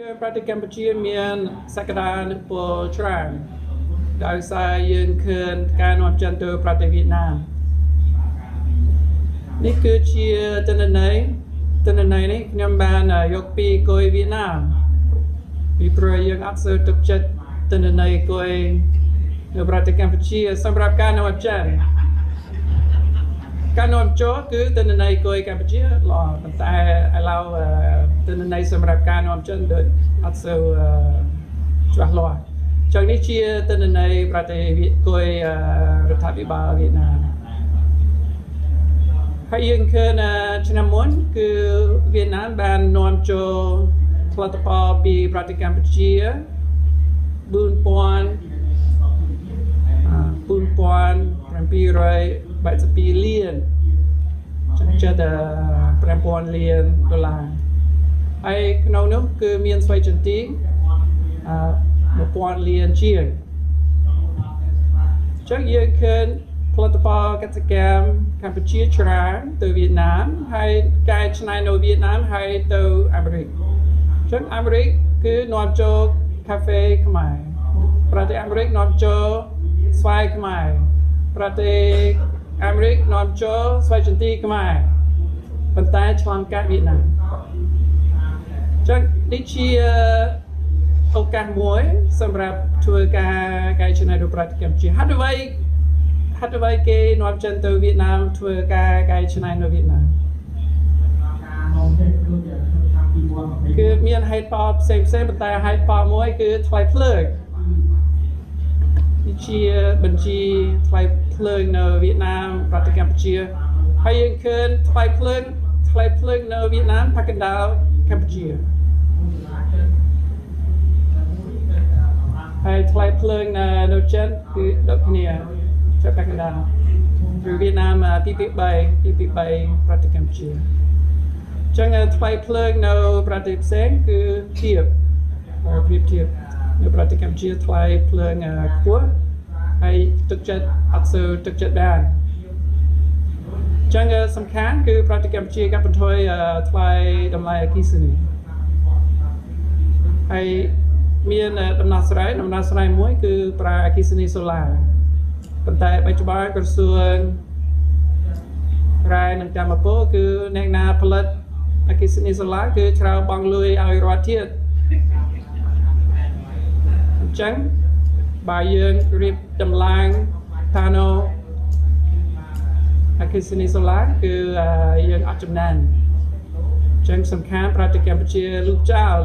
ប្រតិកម្មជាមានសក្តានុពលច្រើនដោយសារយើងឃើញការនាំចិនទៅប្រទេសវៀតណាមនេះគឺជាទិន្នន័យនេះខ្ញុំបានយកពីគយវៀតណាមពីព្រោះយើងអត់សូវទុកចិត្តទិន្នន័យគយនៅប្រទេសកម្ពុជាសម្រាប់ការនាំចិនការនាំចូលគឺទិន្នន័យគយកម្ពុជាល្អប៉ុន្តែឥឡូវទិន្នន័យសម្រាប់ការនាំចិនដូចអត់សូវច្បាស់លាស់ចឹងនេះជាទិន្នន័យប្រទេសគយរដ្ឋាភិបាលវៀតណាមហើយយើងឃើញឆ្នាំមុនគឺវៀតណាមបាននាំចូលផលិតផលពីប្រទេសកម្ពុជា4782 លានចិត្ត5000 លានដុល្លារហើយក្នុងនោះគឺមានស្វ័យចន្ទី1000 លានជាងចឹងយើងឃើញផលិតផលកសិកម្មកម្ពុជាច្រើនទៅវៀតណាមហើយកែច្នៃនៅវៀតណាមហើយទៅអាមេរិកចឹងអាមេរិកគឺនាំចូលកាហ្វេខ្មែរប្រទេសអាមេរិកនាំចូលស្វាយខ្មែរប្រទេសអាមេរិកនាំចូលស្វ័យចន្ទីខ្មែរប៉ុន្តែឆ្លងកាត់វៀតណាមចឹងនេះជាឱកាសមួយសម្រាប់ធ្វើការកែច្នៃរូបប្រតិកម្មជាហេតុអ្វីគេនាំចិនទៅវៀតណាមធ្វើការកែច្នៃនៅវៀតណាមគឺមានហេតុផលផ្សេងប៉ុន្តែហេតុផលមួយគឺថ្លៃភ្លើងនេះជាបញ្ជីថ្លៃភ្លើងនៅវៀតណាមប្រទេសកម្ពុជាហើយយើងឃើញថ្លៃភ្លើងនៅវៀតណាមប៉ាកណ្ដាលកម្ពុជាហើយថ្លៃភ្លើងនៅចិនគឺដូចគ្នាចាប់ប៉ាកណ្ដាលឬវៀតណាមទី3ប្រទេសកម្ពុជាចឹងថ្លៃភ្លើងនៅប្រទេសផ្សេងគឺប្រៀបធៀបនៅប្រទេសកម្ពុជាថ្លៃភ្លើងខ្ពស់ហើយទឹកចិត្តអត់សូវទឹកចិត្តបានចឹងសំខាន់គឺប្រទេសកម្ពុជាកាត់បន្ថយថ្លៃតម្លៃអគ្គិសនីហើយមានដំណោះស្រាយមួយគឺប្រើអគ្គិសនីសូឡាប៉ុន្តែបច្ចុប្បន្នក្រសួងរ៉ែនិងកម្មពលគឺអ្នកណាផលិតអគ្គិសនីសូឡាគឺត្រូវបង់លុយឲ្យរដ្ឋទៀតអញ្ចឹងបើយើងរៀបតម្លើង panel អគ្គិសនីសូឡាគឺយើងអត់ចំណេញអញ្ចឹងសំខាន់ប្រទេសកម្ពុជាលុបចោល